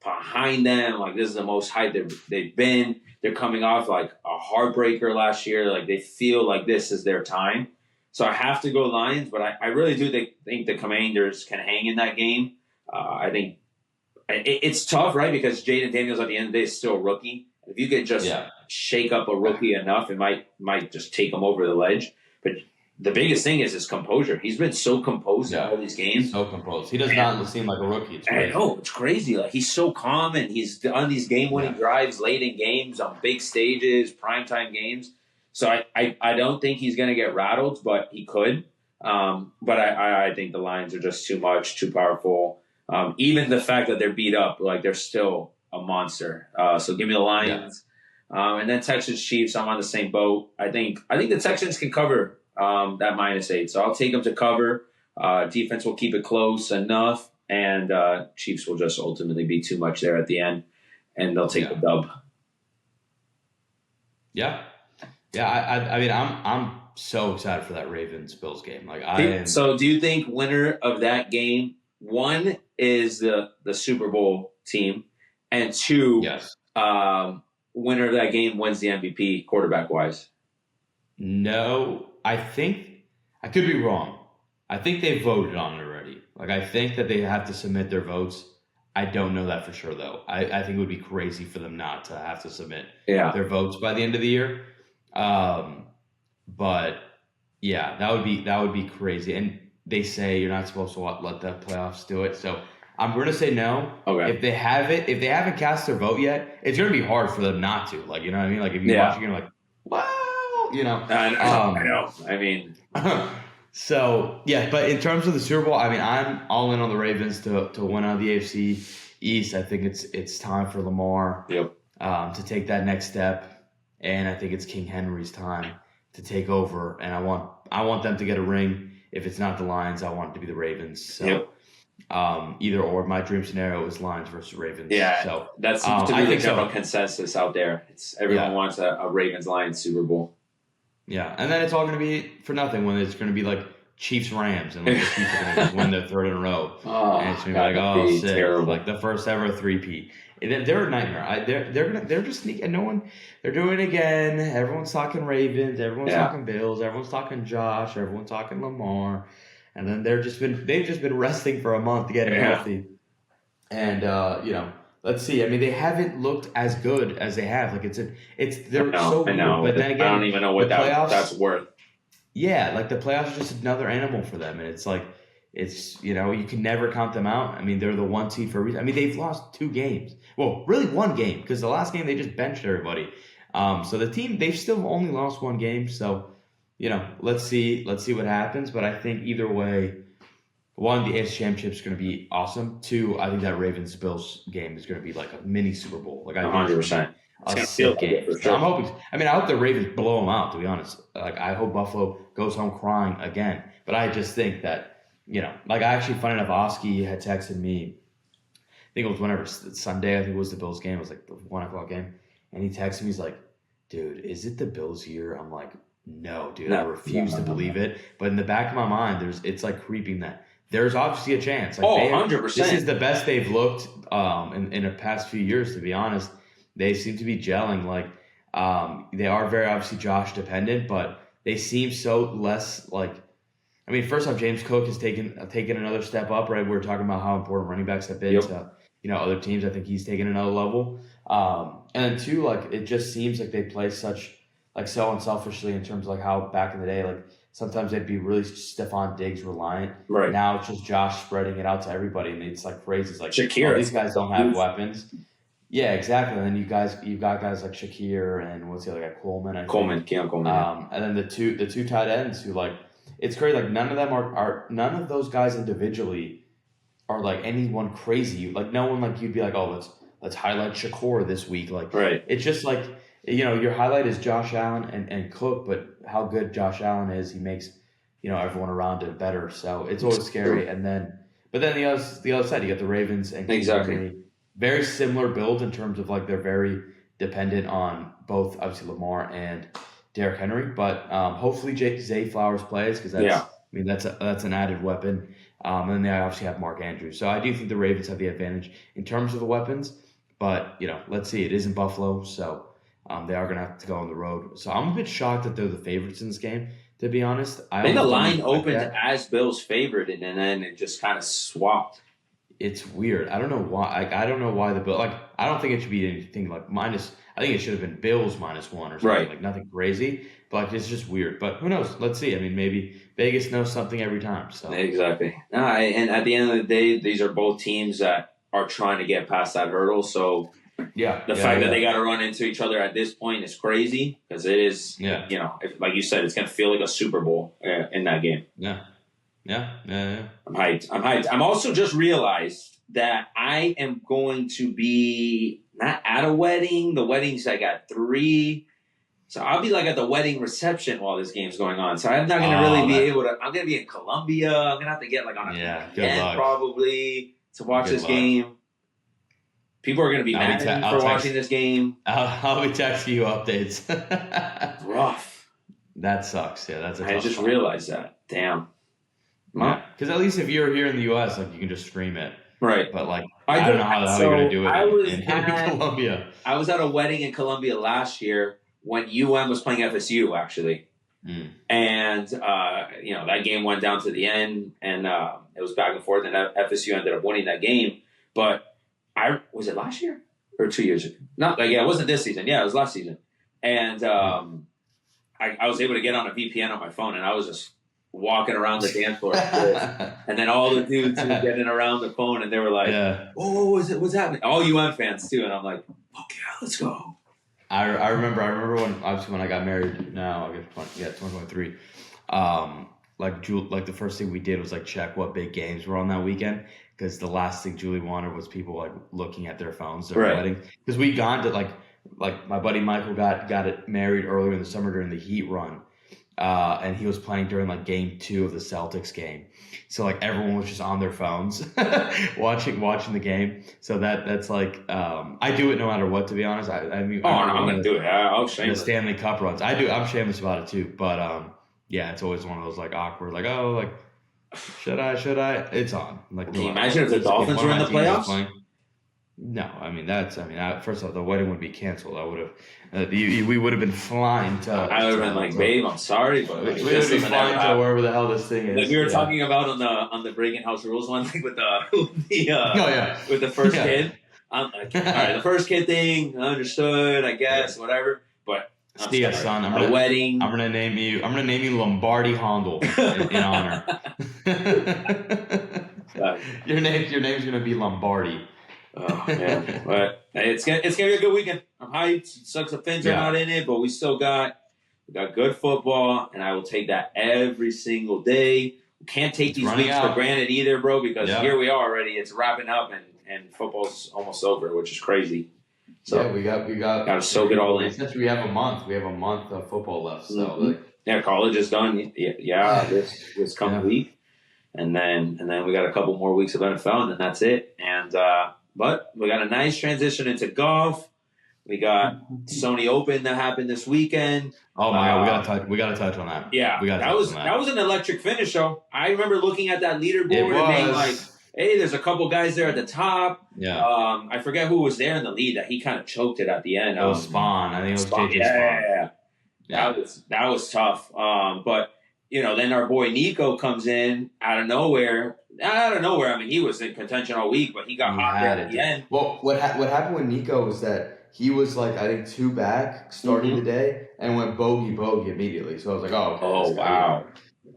[SPEAKER 1] behind them. This is the most hype they've been. They're coming off a heartbreaker last year. They feel like this is their time. So I have to go Lions, but I really do think the Commanders can hang in that game. I think it's tough, right? Because Jaden Daniels at the end of the day is still a rookie. If you could just shake up a rookie enough, it might just take him over the ledge. But the biggest thing is his composure. He's been so composed in all these games.
[SPEAKER 2] So composed. He does not seem like a rookie. It's crazy.
[SPEAKER 1] I know. It's crazy. He's so calm, and he's on these game-winning drives late in games, on big stages, primetime games. So I don't think he's going to get rattled, but he could. But I think the Lions are just too much, too powerful. Even the fact that they're beat up, they're still a monster. So give me the Lions. And then Texans Chiefs, I'm on the same boat. I think the Texans can cover that -8. So I'll take them to cover. Defense will keep it close enough, and Chiefs will just ultimately be too much there at the end, and they'll take the dub.
[SPEAKER 2] Yeah. I mean, I'm so excited for that Ravens Bills game.
[SPEAKER 1] So do you think winner of that game, one is the Super Bowl team, and two, winner of that game wins the MVP quarterback wise?
[SPEAKER 2] No, I think I could be wrong. I think they voted on it already. I think that they have to submit their votes. I don't know that for sure, though. I think it would be crazy for them not to have to submit their votes by the end of the year. But yeah, that would be crazy. And they say you're not supposed to let the playoffs do it. So I'm going to say no.
[SPEAKER 1] Okay.
[SPEAKER 2] If they haven't cast their vote yet, it's going to be hard for them not to. You know what I mean? If you watch it, you're like, well,
[SPEAKER 1] I know. I mean,
[SPEAKER 2] so yeah. But in terms of the Super Bowl, I mean, I'm all in on the Ravens to win out of the AFC East. I think it's time for Lamar to take that next step, and I think it's King Henry's time to take over. And I want them to get a ring. If it's not the Lions, I want it to be the Ravens. So either or. My dream scenario is Lions versus Ravens.
[SPEAKER 1] Yeah,
[SPEAKER 2] so
[SPEAKER 1] that seems to be the general consensus out there. Everyone wants a Ravens-Lions Super Bowl.
[SPEAKER 2] Yeah, and then it's all going to be for nothing when it's going to be Chiefs-Rams, and the Chiefs are going to win their third in a row. And it's going to be sick. Terrible. The first ever three-peat. They're a nightmare. They're just sneaking. They're doing it again. Everyone's talking Ravens. Everyone's talking Bills. Everyone's talking Josh. Everyone's talking Lamar. And then they've just been resting for a month getting healthy. And let's see. I mean, they haven't looked as good as they have. They're so weird. But then again,
[SPEAKER 1] I don't even know what that's worth.
[SPEAKER 2] Yeah, the playoffs are just another animal for them, and it's you can never count them out. I mean, they're the one seed for a reason. I mean, they've lost 2 games. Well, really 1 game, because the last game they just benched everybody. So the team, they've still only lost 1 game. So let's see what happens. But I think either way, 1, the AFC Championship is going to be awesome. 2, I think that Ravens Bills game is going to be like a mini Super Bowl.
[SPEAKER 1] 100%.
[SPEAKER 2] A sick game. For sure. I'm hoping. I mean, I hope the Ravens blow them out. To be honest, I hope Buffalo goes home crying again. But I just think that like actually, funny enough, Oski had texted me. I think it was whenever Sunday. I think it was the Bills game. It was like the 1:00 game, and he texted me. He's like, "Dude, is it the Bills year?" I'm like, "No, dude. I refuse to believe it." But in the back of my mind, it's like creeping that there's obviously a chance. Like
[SPEAKER 1] 100%.
[SPEAKER 2] This is the best they've looked in the past few years. To be honest, they seem to be gelling. Like they are very obviously Josh dependent, but they seem so less like. I mean, first off, James Cook has taken another step up, right? We were talking about how important running backs have been to other teams. I think he's taken another level. And then two, like it just seems like they play such like so unselfishly in terms of like how back in the day, like sometimes they'd be really Stephon Diggs reliant.
[SPEAKER 1] Right.
[SPEAKER 2] Now it's just Josh spreading it out to everybody, and it's like phrases like
[SPEAKER 1] Shakir.
[SPEAKER 2] These guys don't have weapons. Yeah, exactly. And then you've got guys like Shakir and what's the other guy, Coleman.
[SPEAKER 1] Keon Coleman.
[SPEAKER 2] And then the two tight ends who like. It's crazy. Like none of them are none of those guys individually are like anyone crazy. Like no one like you'd be like, oh, let's highlight Shakur this week. Like
[SPEAKER 1] right.
[SPEAKER 2] It's just like your highlight is Josh Allen and Cook, but how good Josh Allen is, he makes everyone around him better. So it's always scary. But then the other side, you got the Ravens and
[SPEAKER 1] exactly
[SPEAKER 2] very similar build in terms of like they're very dependent on both obviously Lamar and Derrick Henry, but hopefully Zay Flowers plays because that's an added weapon. And then they obviously have Mark Andrews. So I do think the Ravens have the advantage in terms of the weapons, but let's see. It is in Buffalo, so they are going to have to go on the road. So I'm a bit shocked that they're the favorites in this game, to be honest.
[SPEAKER 1] I think the line opened as Bills favored, and then it just kind of swapped.
[SPEAKER 2] It's weird. I don't know why. I don't know why the Bills. Like, I don't think it should be anything like minus. I think it should have been Bills -1 or something.
[SPEAKER 1] Right.
[SPEAKER 2] Like nothing crazy. But like, it's just weird. But who knows? Let's see. I mean, maybe Vegas knows something every time. So
[SPEAKER 1] exactly. And at the end of the day, these are both teams that are trying to get past that hurdle. So the fact that they got to run into each other at this point is crazy because it is. Like you said, it's going to feel like a Super Bowl in that game.
[SPEAKER 2] Yeah.
[SPEAKER 1] I'm hyped. I'm also just realized that I am going to be not at a wedding. The weddings, I got 3. So I'll be like at the wedding reception while this game's going on. So I'm not going to really be able to. I'm going to be in Colombia. I'm going to have to get like on a plane probably to watch this game. People are going to be mad at me for watching this game.
[SPEAKER 2] I'll be texting you updates.
[SPEAKER 1] Rough.
[SPEAKER 2] That sucks. Yeah, that's a tough
[SPEAKER 1] I just
[SPEAKER 2] one.
[SPEAKER 1] realized that. Damn.
[SPEAKER 2] Yeah, because at least if you're here in the U.S., like you can just stream it.
[SPEAKER 1] Right.
[SPEAKER 2] But like, I don't know how you're going to do it in Colombia.
[SPEAKER 1] I was at a wedding in Colombia last year when UM was playing FSU, actually. And, that game went down to the end, and it was back and forth, and FSU ended up winning that game. But was it last year or 2 years ago? It wasn't this season. Yeah, it was last season. And I was able to get on a VPN on my phone, and I was just walking around the dance floor. And then all the dudes were getting around the phone, and they were like, "Oh, what's happening?" All UM fans, too. And I'm like, "Fuck yeah, let's go."
[SPEAKER 2] I remember when I got married. Now I guess 2023. Like the first thing we did was like check what big games were on that weekend, because the last thing Julie wanted was people like looking at their phones during wedding. Because we gone to like my buddy Michael got it married earlier in the summer during the Heat run, and he was playing during like Game 2 of the Celtics game. So like everyone was just on their phones watching the game. So that's like I do it no matter what, to be honest. I'm
[SPEAKER 1] gonna do it. I'll shame
[SPEAKER 2] the Stanley Cup runs. I do. I'm shameless about it too. But it's always one of those like awkward, like, oh, like should I? It's on. Like,
[SPEAKER 1] can you imagine if the Dolphins were in the playoffs?
[SPEAKER 2] No, first off, the wedding would be canceled. I would have, we would have been flying to.
[SPEAKER 1] I would have been like, babe, I'm sorry, but
[SPEAKER 2] we would have been flying to wherever the hell this thing is.
[SPEAKER 1] Like we were talking about on the Breaking House Rules one, like with with the first kid. I'm like, all right, the first kid thing, understood, I guess, whatever. But
[SPEAKER 2] see ya, son.
[SPEAKER 1] A wedding.
[SPEAKER 2] I'm gonna name you Lombardi Hondel in honor. Your name's gonna be Lombardi.
[SPEAKER 1] Oh man, but it's gonna be a good weekend. I'm hyped. It sucks the Fins are not in it, but we got good football, and I will take that every single day. We can't take these weeks for granted either, bro, because here we are already. It's wrapping up, and football's almost over, which is crazy. So
[SPEAKER 2] we got
[SPEAKER 1] to soak it all in.
[SPEAKER 2] Since we have a month of football left. So
[SPEAKER 1] college is done. This coming week. and then we got a couple more weeks of NFL, and then that's it. And but we got a nice transition into golf. We got Sony Open that happened this weekend.
[SPEAKER 2] Oh my God, we gotta touch on that.
[SPEAKER 1] Yeah, that was an electric finish, though. I remember looking at that leaderboard and being like, "Hey, there's a couple guys there at the top."
[SPEAKER 2] Yeah.
[SPEAKER 1] I forget who was there in the lead that he kind of choked it at the end.
[SPEAKER 2] It was Spawn. I think it was JJ Spawn.
[SPEAKER 1] Yeah. That was tough. But then our boy Nico comes in out of nowhere. I mean, he was in contention all week, but he got hot there at the end.
[SPEAKER 2] Well, what happened with Nico was that he was like, I think 2 back starting the day and went bogey immediately. So I was like, oh, okay.
[SPEAKER 1] Oh, wow.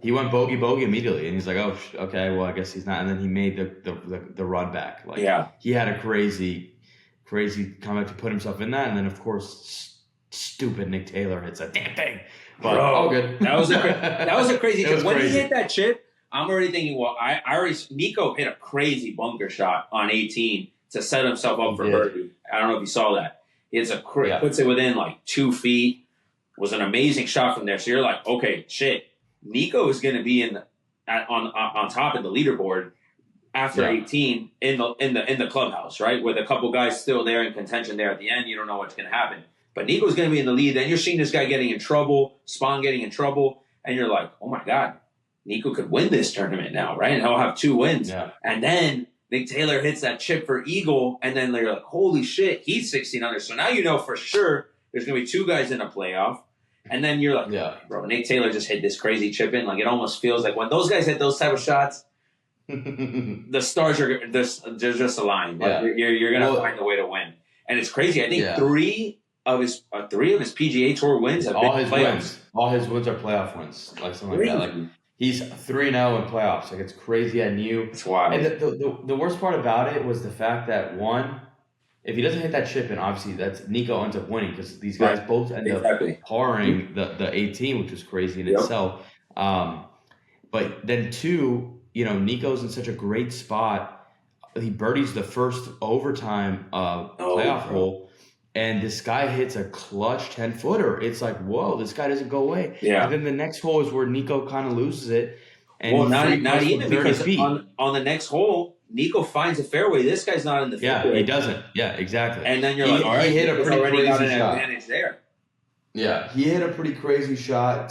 [SPEAKER 2] He went bogey immediately, and he's like, oh, okay, well, I guess he's not. And then he made the run back. Like, he had a crazy comeback to put himself in that, and then of course, stupid Nick Taylor hits that damn thing. But all good.
[SPEAKER 1] That was a crazy chip. When he hit that chip, I'm already thinking, well, Nico hit a crazy bunker shot on 18 to set himself up for birdie. I don't know if you saw that. Puts it within like 2 feet. Was an amazing shot from there. So you're like, okay, shit. Nico is going to be on top of the leaderboard after 18 in the clubhouse, right? With a couple guys still there in contention there at the end. You don't know what's going to happen. But Nico's going to be in the lead. Then you're seeing this guy getting in trouble, Spawn getting in trouble, and you're like, oh my God, Nico could win this tournament now, right? And he'll have 2 wins. Yeah. And then Nick Taylor hits that chip for eagle, and then they're like, holy shit, he's 16 under. So now you know for sure there's going to be 2 guys in a playoff. And then you're like, bro, Nick Taylor just hit this crazy chip in. Like, it almost feels like when those guys hit those type of shots, the stars are just aligned. Like, you're going to find a way to win. And it's crazy. I think 3 of his PGA Tour wins have been playoffs.
[SPEAKER 2] All his wins are playoff wins. Like something like that. Like, he's 3-0 in playoffs. Like, it's crazy. I knew.
[SPEAKER 1] It's wild.
[SPEAKER 2] And the worst part about it was the fact that, one, if he doesn't hit that chip in, obviously that's Nico ends up winning because these guys both end up parring the 18, which is crazy in itself. But then 2, Nico's in such a great spot. He birdies the first overtime playoff hole, and this guy hits a clutch 10-footer. It's like, whoa, this guy doesn't go away. Yeah. And then the next hole is where Nico kind of loses it. And
[SPEAKER 1] not even because on the next hole, Nico finds a fairway. This guy's not in the fairway.
[SPEAKER 2] Yeah, he doesn't. Yeah, exactly.
[SPEAKER 1] And then you're like, all right,
[SPEAKER 2] he hit a pretty crazy shot.
[SPEAKER 1] Advantage there.
[SPEAKER 2] Yeah, he hit a pretty crazy shot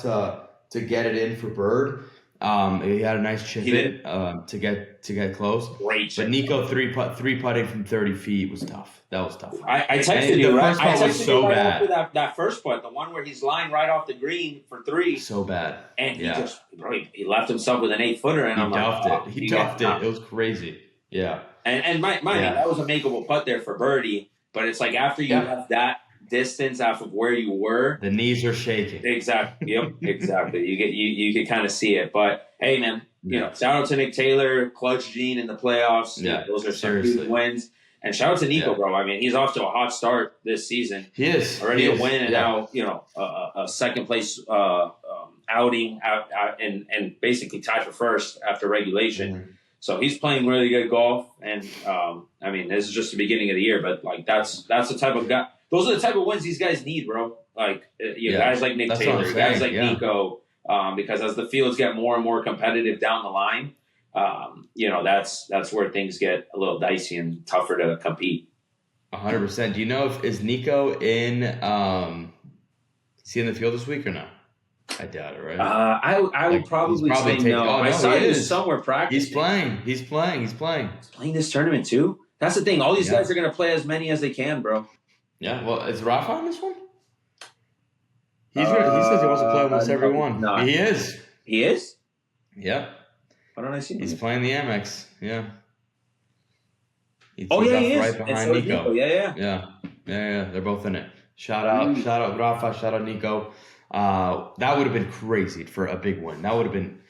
[SPEAKER 2] to get it in for bird. He had a nice chip in to get close.
[SPEAKER 1] Great chip.
[SPEAKER 2] But Nico three putting from 30 feet was tough. That was tough.
[SPEAKER 1] I texted you, right? I texted you right after that first putt, the one where he's lying right off the green for 3.
[SPEAKER 2] So bad.
[SPEAKER 1] And he left himself with an 8-footer, and
[SPEAKER 2] He duffed it. It was crazy. Yeah.
[SPEAKER 1] And mind you, that was a makeable putt there for birdie, but it's like after you have that distance off of where you were,
[SPEAKER 2] the knees are shaking.
[SPEAKER 1] Exactly. Yep. Exactly. You can kind of see it. But hey, man, shout out to Nick Taylor, clutch Gene in the playoffs.
[SPEAKER 2] Yeah,
[SPEAKER 1] those are some huge wins. And shout out to Nico, bro. I mean, he's off to a hot start this season.
[SPEAKER 2] He is
[SPEAKER 1] already a win, and now a second place outing out and basically tied for first after regulation. Mm-hmm. So he's playing really good golf, and I mean, this is just the beginning of the year, but like that's the type of guy. Those are the type of wins these guys need, bro. Like guys like Nick Taylor, guys like Nico, because as the fields get more and more competitive down the line, that's where things get a little dicey and tougher to compete.
[SPEAKER 2] 100%. Do you know is Nico in? Is he in the field this week or no? I doubt it, right?
[SPEAKER 1] I would probably say no. I saw he was somewhere practicing.
[SPEAKER 2] He's playing. He's playing
[SPEAKER 1] this tournament too. That's the thing. All these guys are going to play as many as they can, bro.
[SPEAKER 2] Yeah. Well, is Rafa on this one? He says he wants to play almost every one. No. He is.
[SPEAKER 1] He is?
[SPEAKER 2] Yeah.
[SPEAKER 1] Why don't I see him?
[SPEAKER 2] He's playing the Amex. Yeah.
[SPEAKER 1] He is.
[SPEAKER 2] Right behind Nico.
[SPEAKER 1] Yeah.
[SPEAKER 2] They're both in it. Shout out Rafa. Shout out Nico. That would have been crazy for a big win. That would have been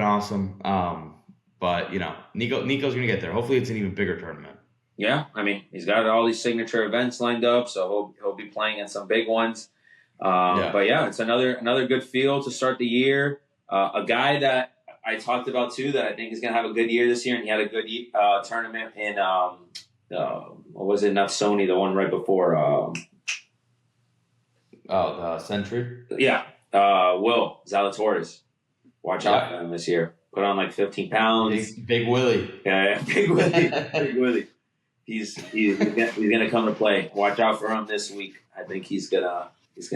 [SPEAKER 2] awesome. But Nico's gonna get there. Hopefully, it's an even bigger tournament.
[SPEAKER 1] Yeah, I mean, he's got all these signature events lined up, so he'll be playing in some big ones. But yeah, it's another good field to start the year. A guy that I talked about too that I think is gonna have a good year this year, and he had a good tournament in what was it? Not Sony, the one right before.
[SPEAKER 2] The Century?
[SPEAKER 1] Yeah. Will Zalatoris. Watch out for him this year. put on like 15 pounds.
[SPEAKER 2] Big Willie.
[SPEAKER 1] Yeah, Big Willie. Big Willie. He's gonna come to play. Watch out for him this week. I think he's gonna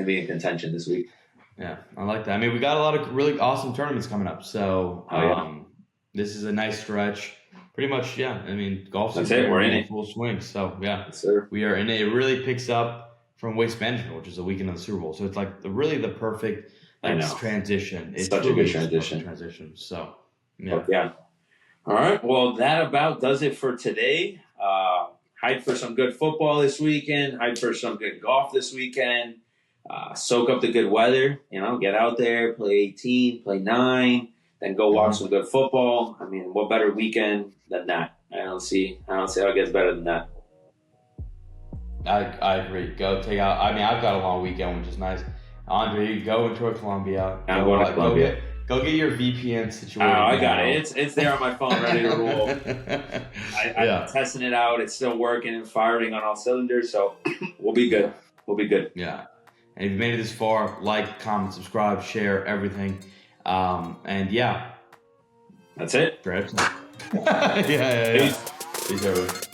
[SPEAKER 1] be in contention this week.
[SPEAKER 2] Yeah, I like that. I mean, we got a lot of really awesome tournaments coming up. So this is a nice stretch. Pretty much, yeah. I mean, golf is
[SPEAKER 1] we're in
[SPEAKER 2] full swing. So yeah,
[SPEAKER 1] yes, sir.
[SPEAKER 2] We are in it. It really picks up from Waste Management, which is the weekend of the Super Bowl. So it's like really the perfect transition. It's
[SPEAKER 1] such a good transition.
[SPEAKER 2] So
[SPEAKER 1] yeah. All right. Well, that about does it for today. Hype for some good football this weekend. Hype for some good golf this weekend. Soak up the good weather. Get out there, play 18, play 9, then go watch some good football. I mean, what better weekend than that? I don't see how it gets better than that.
[SPEAKER 2] I agree. Go take out. I mean, I've got a long weekend, which is nice. Andre, go enjoy Colombia.
[SPEAKER 1] I'm going to Colombia.
[SPEAKER 2] Go get your VPN situated.
[SPEAKER 1] I got it. It's there on my phone, ready to roll. I'm testing it out. It's still working and firing on all cylinders, so we'll be good.
[SPEAKER 2] Yeah. And if you made it this far, like, comment, subscribe, share, everything. And yeah.
[SPEAKER 1] That's it.
[SPEAKER 2] Yeah. Peace, everyone.